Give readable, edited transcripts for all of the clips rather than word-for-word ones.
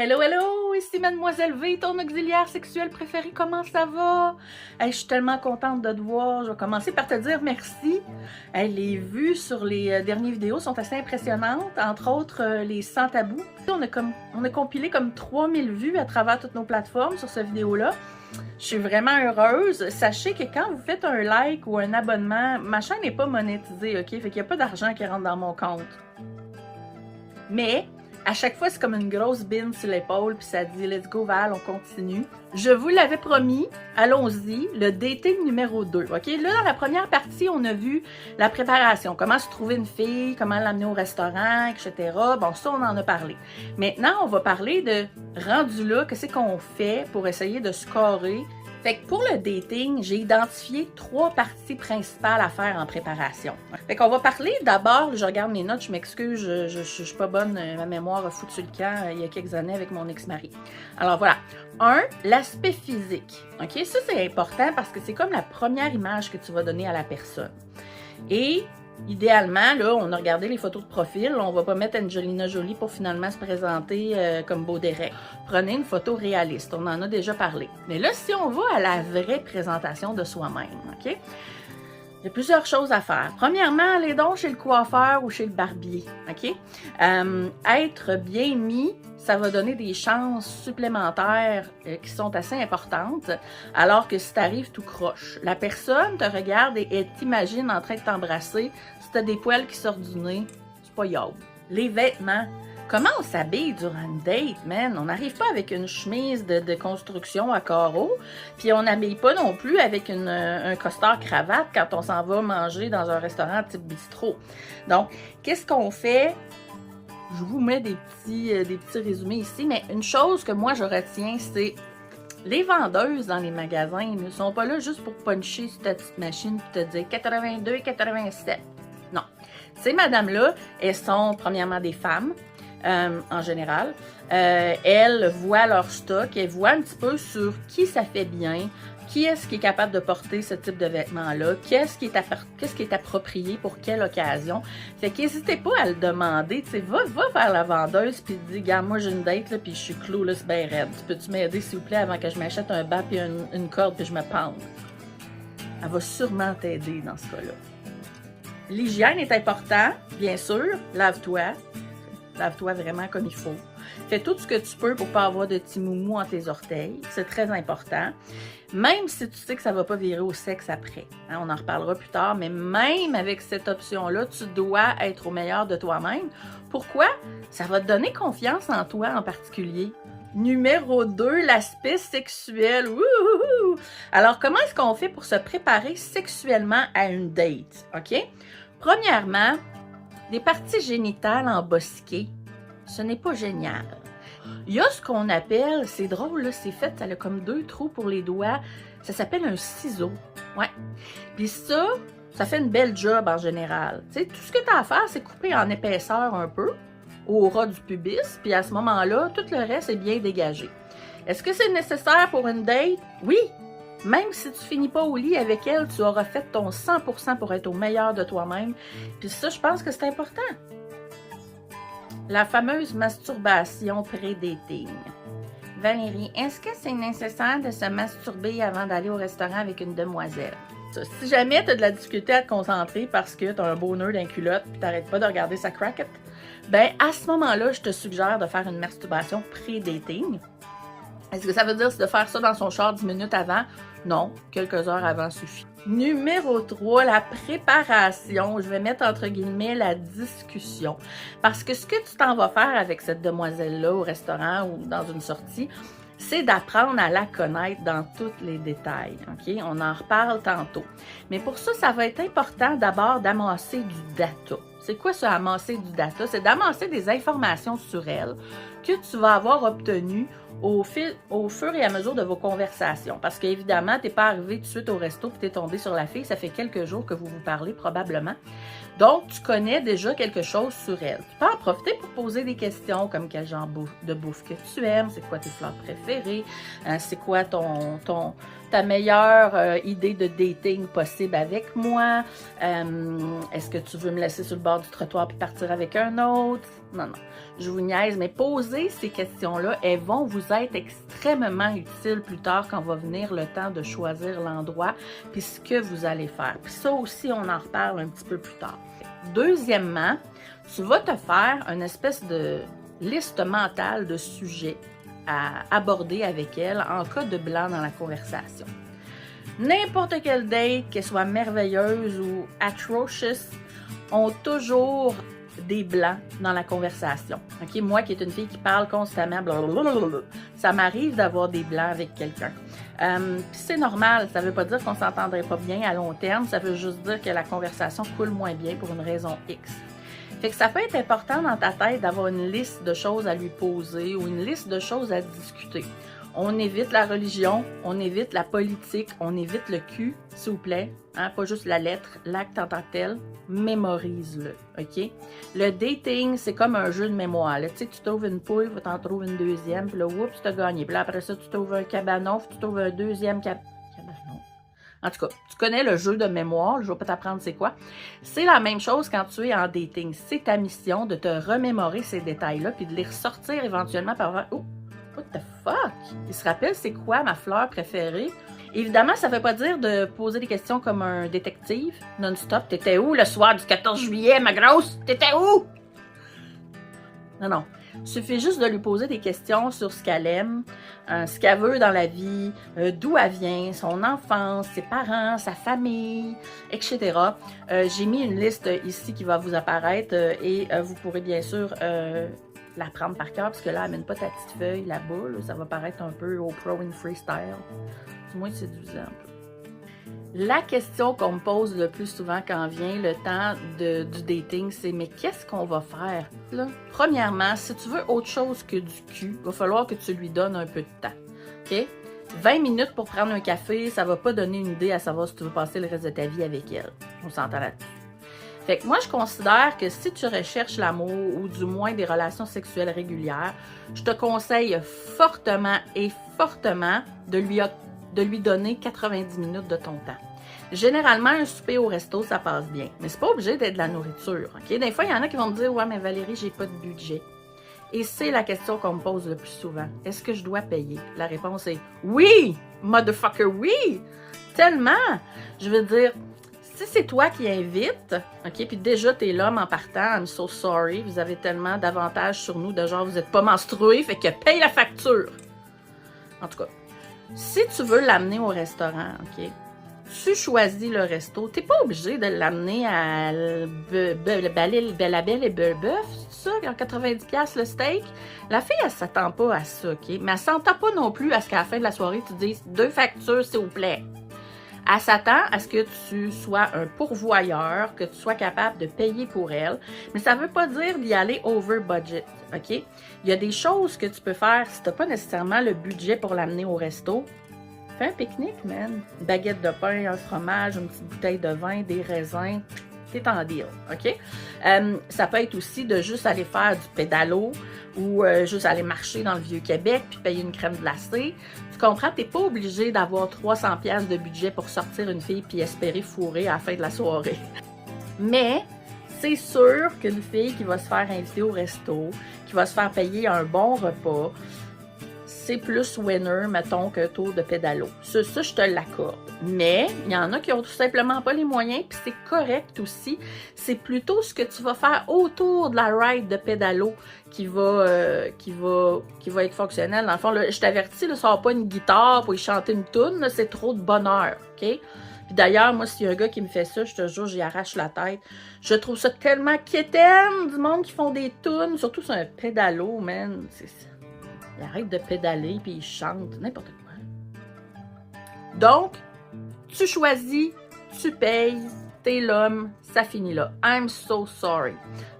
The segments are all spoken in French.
Hello, hello! Ici Mademoiselle V, ton auxiliaire sexuel préféré. Comment ça va? Hey, je suis tellement contente de te voir. Je vais commencer par te dire merci. Hey, les vues sur les dernières vidéos sont assez impressionnantes. Entre autres, les 100 tabous. On a compilé comme 3000 vues à travers toutes nos plateformes sur cette vidéo-là. Je suis vraiment heureuse. Sachez que quand vous faites un like ou un abonnement, ma chaîne n'est pas monétisée, OK? Fait qu'il n'y a pas d'argent qui rentre dans mon compte. Mais à chaque fois, c'est comme une grosse bine sur l'épaule, puis ça dit « Let's go Val, on continue ». Je vous l'avais promis, allons-y, le dating numéro 2, OK? Là, dans la première partie, on a vu la préparation, comment se trouver une fille, comment l'amener au restaurant, etc. Bon, ça, on en a parlé. Maintenant, on va parler de rendu là, qu'est-ce qu'on fait pour essayer de scorer. Fait que pour le dating, j'ai identifié 3 parties principales à faire en préparation. Fait qu'on va parler d'abord, je regarde mes notes, je m'excuse, je suis pas bonne, ma mémoire a foutu le camp il y a quelques années avec mon ex-mari. Alors voilà. 1, l'aspect physique. OK? Ça, c'est important parce que c'est comme la première image que tu vas donner à la personne. Et idéalement, là, on a regardé les photos de profil, on va pas mettre Angelina Jolie pour finalement se présenter comme beau Derek. Prenez une photo réaliste, on en a déjà parlé. Mais là, si on va à la vraie présentation de soi-même, OK? Il y a plusieurs choses à faire. Premièrement, allez donc chez le coiffeur ou chez le barbier, OK? Être bien mis, ça va donner des chances supplémentaires qui sont assez importantes, alors que si tu arrives tout croche, la personne te regarde et t'imagine en train de t'embrasser, si tu as des poils qui sortent du nez, c'est pas yable. Les vêtements. Comment on s'habille durant une date, man? On n'arrive pas avec une chemise de construction à carreaux, puis on n'habille pas non plus avec un costard cravate quand on s'en va manger dans un restaurant type bistrot. Donc, qu'est-ce qu'on fait? Je vous mets des petits résumés ici, mais une chose que moi je retiens, c'est les vendeuses dans les magasins ne sont pas là juste pour puncher sur ta petite machine et te dire 82, 87. Non. Ces madames-là, elles sont premièrement des femmes. En général. Elles voient leur stock, elles voient un petit peu sur qui ça fait bien, qui est-ce qui est capable de porter ce type de vêtements-là, qu'est-ce qui est approprié pour quelle occasion. Fait qu'hésitez pas à le demander, tu sais, va vers la vendeuse puis dis, regarde, moi j'ai une date là, puis je suis clueless ben raide. Peux-tu m'aider s'il vous plaît avant que je m'achète un bas puis une corde puis je me pende? Elle va sûrement t'aider dans ce cas-là. L'hygiène est important, bien sûr, lave-toi. Lave-toi vraiment comme il faut. Fais tout ce que tu peux pour ne pas avoir de petits moumous entre tes orteils. C'est très important. Même si tu sais que ça ne va pas virer au sexe après. Hein, on en reparlera plus tard, mais même avec cette option-là, tu dois être au meilleur de toi-même. Pourquoi? Ça va te donner confiance en toi en particulier. Numéro 2, l'aspect sexuel. Wouhou! Alors, comment est-ce qu'on fait pour se préparer sexuellement à une date? OK? Premièrement, des parties génitales embosquées, ce n'est pas génial. Il y a ce qu'on appelle, c'est drôle, là, c'est fait, ça a comme 2 trous pour les doigts, ça s'appelle un ciseau. Ouais. Puis ça fait une belle job en général. Tu sais, tout ce que tu as à faire, c'est couper en épaisseur un peu, au ras du pubis, puis à ce moment-là, tout le reste est bien dégagé. Est-ce que c'est nécessaire pour une date? Oui! Même si tu finis pas au lit avec elle, tu auras fait ton 100% pour être au meilleur de toi-même. Puis ça, je pense que c'est important. La fameuse masturbation pré-dating. Valérie, est-ce que c'est nécessaire de se masturber avant d'aller au restaurant avec une demoiselle? Si jamais tu as de la difficulté à te concentrer parce que tu as un beau nœud dans la culotte et tu n'arrêtes pas de regarder sa craquette, ben à ce moment-là, je te suggère de faire une masturbation pré-dating. Est-ce que ça veut dire de faire ça dans son char 10 minutes avant? Non, quelques heures avant suffit. Numéro 3, la préparation. Je vais mettre entre guillemets la discussion. Parce que ce que tu t'en vas faire avec cette demoiselle-là au restaurant ou dans une sortie, c'est d'apprendre à la connaître dans tous les détails. OK? On en reparle tantôt. Mais pour ça, ça va être important d'abord d'amasser du data. C'est quoi ça, amasser du data? C'est d'amasser des informations sur elle que tu vas avoir obtenues au fur et à mesure de vos conversations. Parce qu'évidemment, tu n'es pas arrivé tout de suite au resto et tu es tombé sur la fille. Ça fait quelques jours que vous vous parlez probablement. Donc, tu connais déjà quelque chose sur elle. Tu peux en profiter pour poser des questions comme quel genre de bouffe que tu aimes, c'est quoi tes fleurs préférées, c'est quoi ta meilleure idée de dating possible avec moi, est-ce que tu veux me laisser sur le bord du trottoir puis partir avec un autre? Non, je vous niaise, mais poser ces questions-là, elles vont vous être extrêmement utiles plus tard quand va venir le temps de choisir l'endroit puis ce que vous allez faire. Puis ça aussi, on en reparle un petit peu plus tard. Deuxièmement, tu vas te faire une espèce de liste mentale de sujets à aborder avec elle en cas de blanc dans la conversation. N'importe quelle date, qu'elle soit merveilleuse ou atrocious, ont toujours des blancs dans la conversation. Okay? Moi qui est une fille qui parle constamment, blablabla, ça m'arrive d'avoir des blancs avec quelqu'un. C'est normal, ça ne veut pas dire qu'on ne s'entendrait pas bien à long terme, ça veut juste dire que la conversation coule moins bien pour une raison X. Fait que ça peut être important dans ta tête d'avoir une liste de choses à lui poser ou une liste de choses à discuter. On évite la religion, on évite la politique, on évite le cul, s'il vous plaît. Hein? Pas juste la lettre, l'acte en tant que tel. Mémorise-le, OK? Le dating, c'est comme un jeu de mémoire. Tu sais, tu trouves une poule, tu en trouves une deuxième, puis là, oups, tu as gagné. Puis là, après ça, tu trouves un cabanon, puis tu trouves un deuxième cabanon. En tout cas, tu connais le jeu de mémoire, je ne vais pas t'apprendre c'est quoi. C'est la même chose quand tu es en dating. C'est ta mission de te remémorer ces détails-là, puis de les ressortir éventuellement par « Oh! What the fuck? Il se rappelle c'est quoi ma fleur préférée? » Évidemment, ça ne veut pas dire de poser des questions comme un détective non-stop. « T'étais où le soir du 14 juillet, ma grosse? T'étais où? » Non. Il suffit juste de lui poser des questions sur ce qu'elle aime, ce qu'elle veut dans la vie, d'où elle vient, son enfance, ses parents, sa famille, etc. J'ai mis une liste ici qui va vous apparaître et vous pourrez bien sûr la prendre par cœur, parce que là, elle mène pas ta petite feuille là-bas. Là, ça va paraître un peu Oprah Winfrey style. Du moins, c'est séduisant un peu. La question qu'on me pose le plus souvent quand vient le temps du dating, c'est « Mais qu'est-ce qu'on va faire? » là? Premièrement, si tu veux autre chose que du cul, il va falloir que tu lui donnes un peu de temps. OK? 20 minutes pour prendre un café, ça va pas donner une idée à savoir si tu veux passer le reste de ta vie avec elle. On s'entend là-dessus. Fait que moi, je considère que si tu recherches l'amour ou du moins des relations sexuelles régulières, je te conseille fortement de lui donner 90 minutes de ton temps. Généralement, un souper au resto, ça passe bien. Mais c'est pas obligé d'être de la nourriture. Okay? Des fois, il y en a qui vont me dire « Ouais, mais Valérie, j'ai pas de budget. » Et c'est la question qu'on me pose le plus souvent. Est-ce que je dois payer? La réponse est « Oui! Motherfucker, oui! » Tellement! Je veux dire, si c'est toi qui invites, OK, puis déjà t'es l'homme en partant, I'm so sorry, vous avez tellement d'avantages sur nous, de genre vous n'êtes pas menstrué, fait que paye la facture. En tout cas, si tu veux l'amener au restaurant, OK, tu choisis le resto, t'es pas obligé de l'amener à la Belle et Bœuf, c'est ça, en 90$ le steak. La fille, elle s'attend pas à ça, OK, mais elle s'entend pas non plus à ce qu'à la fin de la soirée, tu dises 2 factures, s'il vous plaît. Elle s'attend à ce que tu sois un pourvoyeur, que tu sois capable de payer pour elle. Mais ça ne veut pas dire d'y aller over budget, OK? Il y a des choses que tu peux faire si tu n'as pas nécessairement le budget pour l'amener au resto. Fais un pique-nique, man. Une baguette de pain, un fromage, une petite bouteille de vin, des raisins. T'es en deal, OK? Ça peut être aussi de juste aller faire du pédalo ou juste aller marcher dans le Vieux-Québec puis payer une crème glacée. Tu comprends? T'es pas obligé d'avoir 300$ de budget pour sortir une fille puis espérer fourrer à la fin de la soirée. Mais c'est sûr qu'une fille qui va se faire inviter au resto, qui va se faire payer un bon repas, c'est plus winner, mettons, qu'un tour de pédalo. Ça, je te l'accorde. Mais il y en a qui ont tout simplement pas les moyens, puis c'est correct aussi. C'est plutôt ce que tu vas faire autour de la ride de pédalo qui va être fonctionnel. Dans le fond, là, je t'avertis, ne sors pas une guitare pour y chanter une toune, c'est trop de bonheur, OK? Puis d'ailleurs, moi, s'il y a un gars qui me fait ça, je te jure, j'y arrache la tête. Je trouve ça tellement quétaine du monde qui font des tounes, surtout sur un pédalo, man. Ils arrêtent de pédaler puis ils chantent, n'importe quoi. Donc, tu choisis, tu payes, t'es l'homme, ça finit là. I'm so sorry.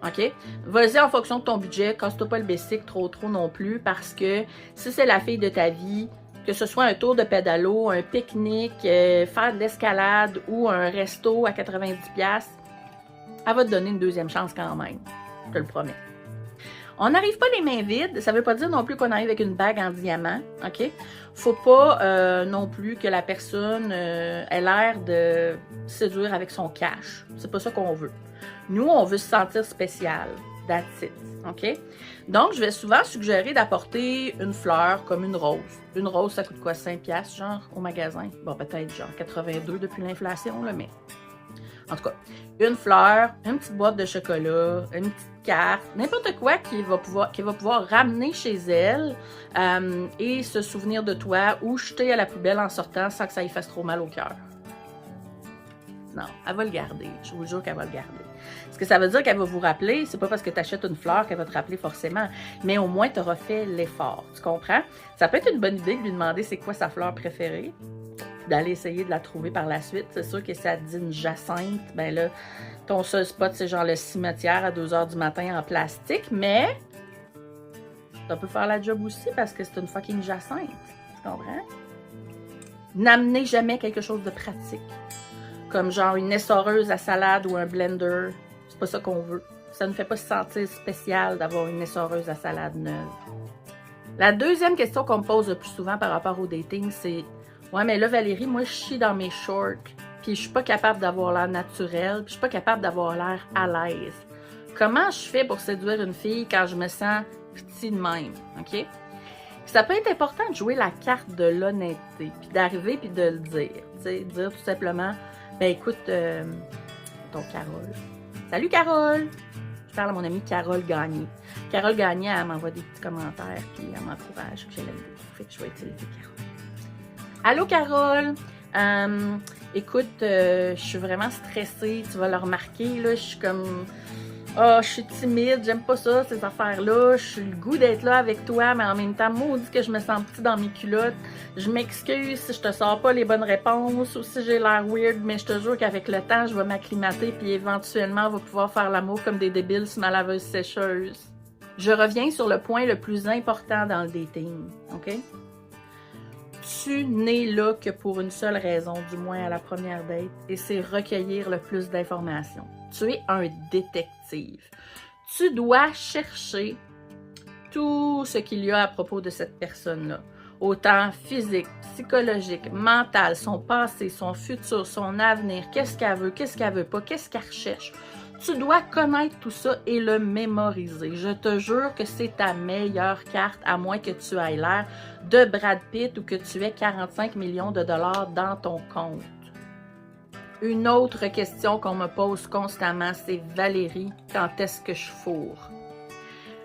OK? Vas-y en fonction de ton budget, casse-toi pas le basic trop non plus, parce que si c'est la fille de ta vie, que ce soit un tour de pédalo, un pique-nique, faire de l'escalade ou un resto à 90$, elle va te donner une deuxième chance quand même. Je te le promets. On n'arrive pas les mains vides, ça veut pas dire non plus qu'on arrive avec une bague en diamant, OK? Faut pas non plus que la personne ait l'air de séduire avec son cash. C'est pas ça qu'on veut. Nous, on veut se sentir spécial. That's it, OK? Donc, je vais souvent suggérer d'apporter une fleur comme une rose. Une rose, ça coûte quoi? 5$, genre, au magasin? Bon, peut-être genre 82 depuis l'inflation, là, mais... En tout cas, une fleur, une petite boîte de chocolat, une petite carte, n'importe quoi qui va pouvoir ramener chez elle et se souvenir de toi ou jeter à la poubelle en sortant sans que ça lui fasse trop mal au cœur. Non, elle va le garder. Je vous jure qu'elle va le garder. Ce que ça veut dire qu'elle va vous rappeler, c'est pas parce que tu achètes une fleur qu'elle va te rappeler forcément, mais au moins tu auras fait l'effort. Tu comprends? Ça peut être une bonne idée de lui demander c'est quoi sa fleur préférée, d'aller essayer de la trouver par la suite. C'est sûr que si elle dit une jacinthe, ben là, ton seul spot, c'est genre le cimetière à 2h du matin en plastique, mais ça peut faire la job aussi parce que c'est une fucking jacinthe. Tu comprends? N'amenez jamais quelque chose de pratique. Comme genre une essoreuse à salade ou un blender. C'est pas ça qu'on veut. Ça ne fait pas se sentir spécial d'avoir une essoreuse à salade neuve. La deuxième question qu'on me pose le plus souvent par rapport au dating, c'est « Ouais, mais là, Valérie, moi, je chie dans mes shorts, puis je suis pas capable d'avoir l'air naturel, puis je suis pas capable d'avoir l'air à l'aise. Comment je fais pour séduire une fille quand je me sens petit de même? » OK? Ça peut être important de jouer la carte de l'honnêteté, puis d'arriver puis de le dire. Tu sais, dire tout simplement « Ben écoute, ton Carole. Salut Carole! » Je parle à mon amie Carole Gagné. Carole Gagné, elle m'envoie des petits commentaires, puis elle m'encourage, puis je l'aime beaucoup. Fait que je vais utiliser Carole. Allô Carole! Écoute, je suis vraiment stressée, tu vas le remarquer, là, je suis comme... je suis timide, j'aime pas ça, ces affaires-là, je suis le goût d'être là avec toi, mais en même temps, maudit que je me sens petit dans mes culottes. Je m'excuse si je te sors pas les bonnes réponses ou si j'ai l'air weird, mais je te jure qu'avec le temps, je vais m'acclimater puis éventuellement, on va pouvoir faire l'amour comme des débiles sur ma laveuse sécheuse. Je reviens sur le point le plus important dans le dating, OK? Tu n'es là que pour une seule raison, du moins à la première date, et c'est recueillir le plus d'informations. Tu es un détective. Tu dois chercher tout ce qu'il y a à propos de cette personne-là. Autant physique, psychologique, mental, son passé, son futur, son avenir, qu'est-ce qu'elle veut pas, qu'est-ce qu'elle recherche. Tu dois connaître tout ça et le mémoriser. Je te jure que c'est ta meilleure carte, à moins que tu aies l'air de Brad Pitt ou que tu aies 45 millions de dollars dans ton compte. Une autre question qu'on me pose constamment, c'est « Valérie, quand est-ce que je fourre? »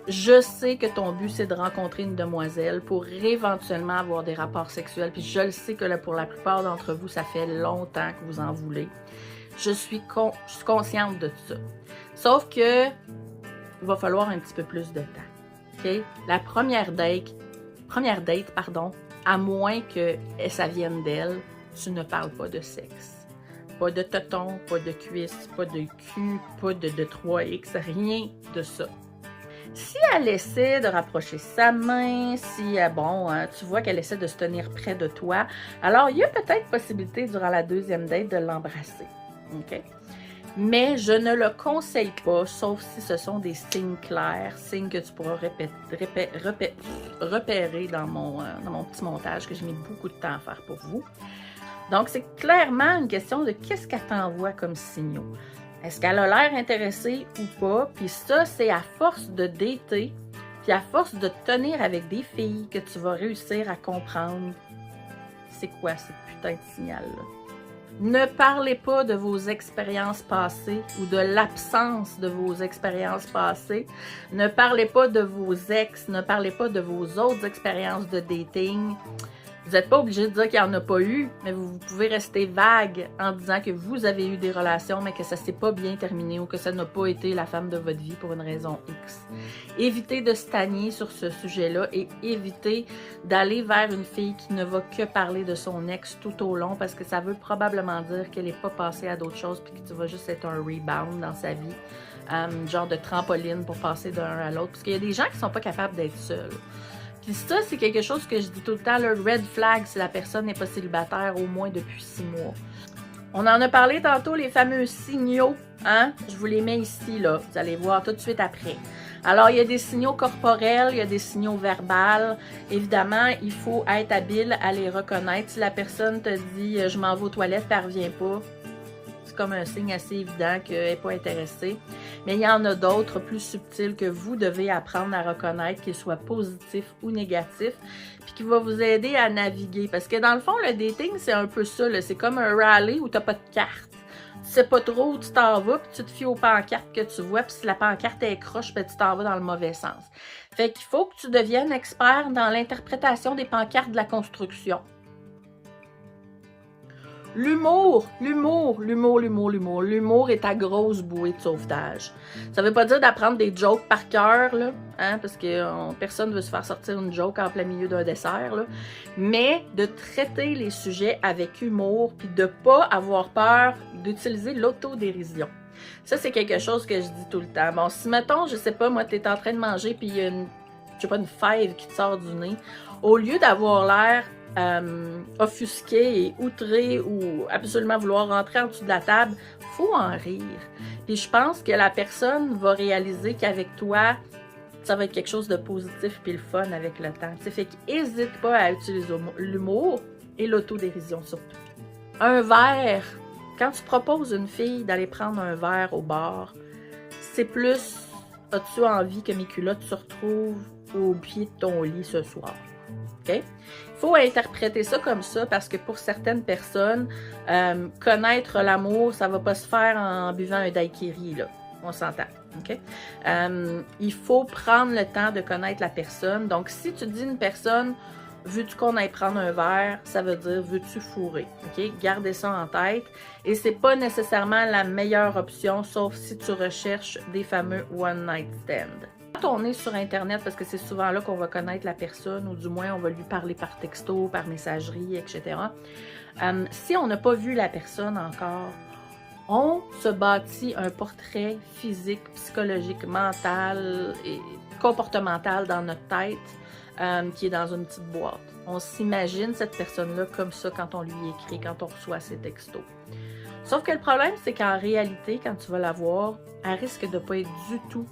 Je sais que ton but, c'est de rencontrer une demoiselle pour éventuellement avoir des rapports sexuels, puis je le sais que là, pour la plupart d'entre vous, ça fait longtemps que vous en voulez. Je suis consciente de tout ça. Sauf que il va falloir un petit peu plus de temps. OK? La première date, à moins que ça vienne d'elle, tu ne parles pas de sexe. Pas de téton, pas de cuisse, pas de cul, pas de 3X, rien de ça. Si elle essaie de rapprocher sa main, si, tu vois qu'elle essaie de se tenir près de toi, alors il y a peut-être possibilité durant la deuxième date de l'embrasser. OK? Mais je ne le conseille pas, sauf si ce sont des signes clairs, signes que tu pourras repérer dans mon petit montage que j'ai mis beaucoup de temps à faire pour vous. Donc, c'est clairement une question de qu'est-ce qu'elle t'envoie comme signaux. Est-ce qu'elle a l'air intéressée ou pas? Puis ça, c'est à force de dater, puis à force de te tenir avec des filles que tu vas réussir à comprendre c'est quoi ce putain de signal-là. Ne parlez pas de vos expériences passées ou de l'absence de vos expériences passées. Ne parlez pas de vos ex, ne parlez pas de vos autres expériences de dating. Vous n'êtes pas obligé de dire qu'il n'y en a pas eu, mais vous pouvez rester vague en disant que vous avez eu des relations, mais que ça ne s'est pas bien terminé ou que ça n'a pas été la femme de votre vie pour une raison X. Évitez de stagner sur ce sujet-là et évitez d'aller vers une fille qui ne va que parler de son ex tout au long parce que ça veut probablement dire qu'elle n'est pas passée à d'autres choses puis que tu vas juste être un rebound dans sa vie, genre de trampoline pour passer d'un à l'autre. Parce qu'il y a des gens qui ne sont pas capables d'être seuls. Puis ça, c'est quelque chose que je dis tout le temps, le red flag si la personne n'est pas célibataire au moins depuis 6 mois. On en a parlé tantôt, les fameux signaux Hein? Je vous les mets ici, là. Vous allez voir tout de suite après. Alors, il y a des signaux corporels, il y a des signaux verbales. Évidemment, il faut être habile à les reconnaître. Si la personne te dit « je m'en vais aux toilettes » et elle ne revient pas, c'est comme un signe assez évident qu'elle n'est pas intéressée. Mais il y en a d'autres plus subtils que vous devez apprendre à reconnaître, qu'ils soient positifs ou négatifs, puis qui va vous aider à naviguer. Parce que dans le fond, le dating, c'est un peu ça. C'est comme un rallye où tu n'as pas de carte. Tu sais pas trop où tu t'en vas, puis tu te fies aux pancartes que tu vois, puis si la pancarte est croche, ben tu t'en vas dans le mauvais sens. Fait qu'il faut que tu deviennes expert dans l'interprétation des pancartes de la construction. L'humour est ta grosse bouée de sauvetage. Ça veut pas dire d'apprendre des jokes par cœur, là, hein, parce que personne ne veut se faire sortir une joke en plein milieu d'un dessert, là, mais de traiter les sujets avec humour, puis de pas avoir peur d'utiliser l'autodérision. Ça, c'est quelque chose que je dis tout le temps. Bon, si, mettons, je sais pas, moi, t'es en train de manger, puis il y a une fève qui te sort du nez, au lieu d'avoir l'air offusqué et outré ou absolument vouloir rentrer en dessous de la table, faut en rire. Puis je pense que la personne va réaliser qu'avec toi, ça va être quelque chose de positif puis le fun avec le temps. T'sais, fait qu'hésite pas à utiliser l'humour et l'autodérision surtout. Un verre, quand tu proposes une fille d'aller prendre un verre au bar, c'est plus as-tu envie que mes culottes se retrouvent au pied de ton lit ce soir? Okay? Il faut interpréter ça comme ça parce que pour certaines personnes, connaître l'amour, ça ne va pas se faire en buvant un daiquiri, là. On s'entend. Okay? Il faut prendre le temps de connaître la personne. Donc, si tu dis une personne, veux-tu qu'on aille prendre un verre, ça veut dire veux-tu fourrer. Okay? Gardez ça en tête. Et c'est pas nécessairement la meilleure option, sauf si tu recherches des fameux one night stands. Quand on est sur Internet, parce que c'est souvent là qu'on va connaître la personne, ou du moins on va lui parler par texto, par messagerie, etc. Si on n'a pas vu la personne encore, on se bâtit un portrait physique, psychologique, mental et comportemental dans notre tête qui est dans une petite boîte. On s'imagine cette personne-là comme ça quand on lui écrit, quand on reçoit ses textos. Sauf que le problème, c'est qu'en réalité, quand tu vas la voir, elle risque de ne pas être du tout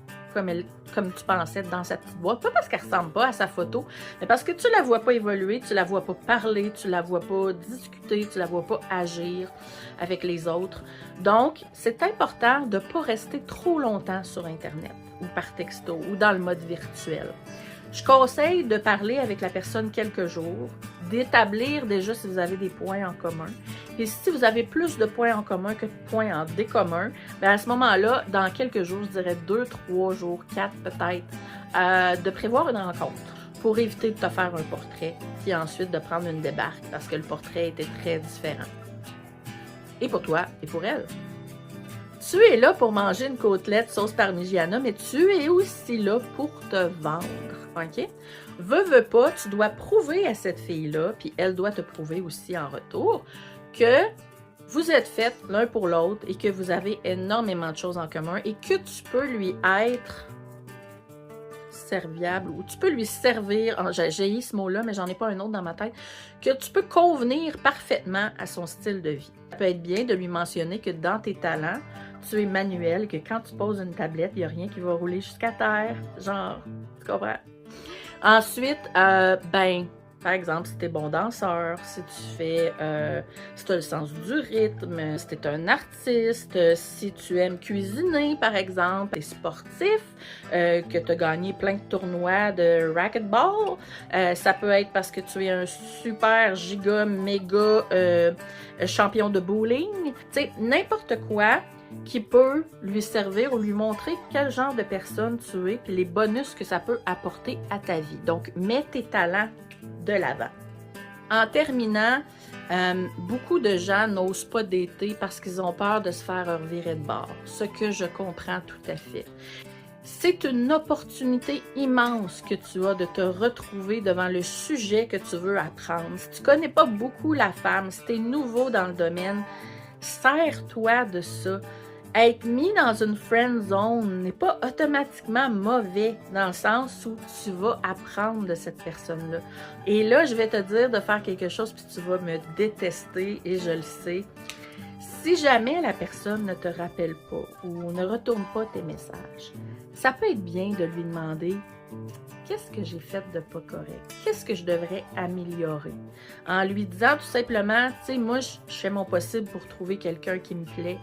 comme tu pensais dans sa petite boîte. Pas parce qu'elle ne ressemble pas à sa photo, mais parce que tu ne la vois pas évoluer, tu ne la vois pas parler, tu ne la vois pas discuter, tu ne la vois pas agir avec les autres. Donc, c'est important de ne pas rester trop longtemps sur Internet ou par texto ou dans le mode virtuel. Je conseille de parler avec la personne quelques jours, d'établir déjà si vous avez des points en commun. Et si vous avez plus de points en commun que de points en décommun, bien à ce moment-là, dans quelques jours, je dirais 2, 3 jours, 4 peut-être, de prévoir une rencontre pour éviter de te faire un portrait, puis ensuite de prendre une débarque parce que le portrait était très différent. Et pour toi et pour elle. Tu es là pour manger une côtelette sauce parmigiana, mais tu es aussi là pour te vendre, ok? Veux pas, tu dois prouver à cette fille-là, puis elle doit te prouver aussi en retour, que vous êtes faits l'un pour l'autre et que vous avez énormément de choses en commun et que tu peux lui être serviable ou tu peux lui servir, j'ai eu ce mot-là, mais j'en ai pas un autre dans ma tête, que tu peux convenir parfaitement à son style de vie. Ça peut être bien de lui mentionner que dans tes talents, tu es manuel, que quand tu poses une tablette, il n'y a rien qui va rouler jusqu'à terre. Genre, tu comprends? Ensuite, par exemple, si tu es bon danseur, si tu fais, si tu as le sens du rythme, si tu es un artiste, si tu aimes cuisiner, par exemple, tu es sportif, que tu as gagné plein de tournois de racquetball, ça peut être parce que tu es un super giga méga champion de bowling, tu sais, n'importe quoi qui peut lui servir ou lui montrer quel genre de personne tu es et les bonus que ça peut apporter à ta vie. Donc, mets tes talents de l'avant. En terminant, beaucoup de gens n'osent pas dater parce qu'ils ont peur de se faire revirer de bord, ce que je comprends tout à fait. C'est une opportunité immense que tu as de te retrouver devant le sujet que tu veux apprendre. Si tu ne connais pas beaucoup la femme, si tu es nouveau dans le domaine, sers-toi de ça. Être mis dans une friend zone n'est pas automatiquement mauvais dans le sens où tu vas apprendre de cette personne-là. Et là, je vais te dire de faire quelque chose puis tu vas me détester et je le sais. Si jamais la personne ne te rappelle pas ou ne retourne pas tes messages, ça peut être bien de lui demander « Qu'est-ce que j'ai fait de pas correct? Qu'est-ce que je devrais améliorer? » En lui disant tout simplement « Tu sais, moi, je fais mon possible pour trouver quelqu'un qui me plaît,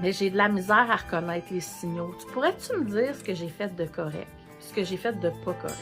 mais j'ai de la misère à reconnaître les signaux. Tu pourrais-tu me dire ce que j'ai fait de correct? Ce que j'ai fait de pas correct? »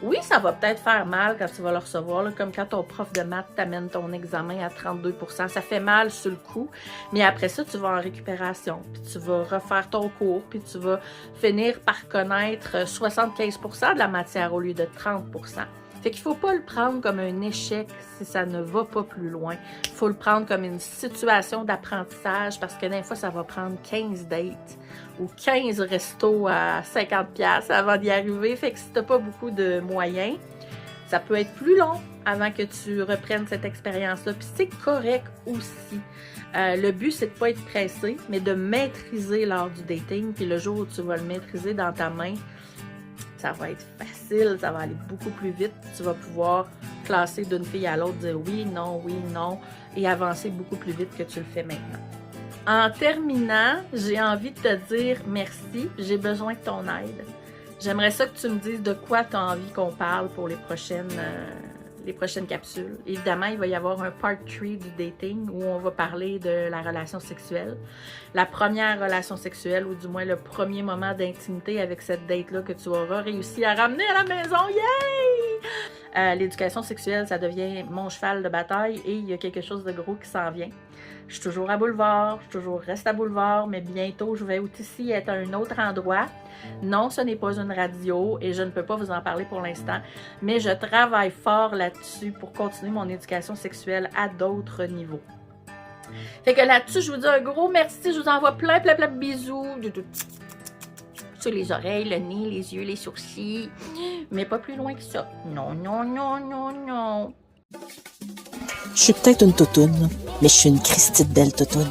Oui, ça va peut-être faire mal quand tu vas le recevoir, là, comme quand ton prof de maths t'amène ton examen à 32%. Ça fait mal sur le coup, mais après ça, tu vas en récupération, puis tu vas refaire ton cours, puis tu vas finir par connaître 75% de la matière au lieu de 30%. Fait qu'il ne faut pas le prendre comme un échec si ça ne va pas plus loin. Il faut le prendre comme une situation d'apprentissage parce que des fois, ça va prendre 15 dates ou 15 restos à 50$ avant d'y arriver. Fait que si tu n'as pas beaucoup de moyens, ça peut être plus long avant que tu reprennes cette expérience-là. Puis c'est correct aussi. Le but, c'est de ne pas être pressé, mais de maîtriser lors du dating. Puis le jour où tu vas le maîtriser dans ta main, ça va être facile, ça va aller beaucoup plus vite. Tu vas pouvoir classer d'une fille à l'autre, dire oui, non, et avancer beaucoup plus vite que tu le fais maintenant. En terminant, j'ai envie de te dire merci, j'ai besoin de ton aide. J'aimerais ça que tu me dises de quoi tu as envie qu'on parle pour les prochaines capsules. Évidemment, il va y avoir un part 3 du dating où on va parler de la relation sexuelle. La première relation sexuelle, ou du moins le premier moment d'intimité avec cette date-là que tu auras réussi à ramener à la maison. Yay! L'éducation sexuelle, ça devient mon cheval de bataille et il y a quelque chose de gros qui s'en vient. Je suis toujours à Boulevard, reste à Boulevard, mais bientôt, je vais aussi être à un autre endroit. Non, ce n'est pas une radio et je ne peux pas vous en parler pour l'instant, mais je travaille fort là-dessus pour continuer mon éducation sexuelle à d'autres niveaux. Fait que là-dessus, je vous dis un gros merci, je vous envoie plein de bisous sur les oreilles, le nez, les yeux, les sourcils, mais pas plus loin que ça. Non. Je suis peut-être une toutoune, mais je suis une Christie de belle toutoune.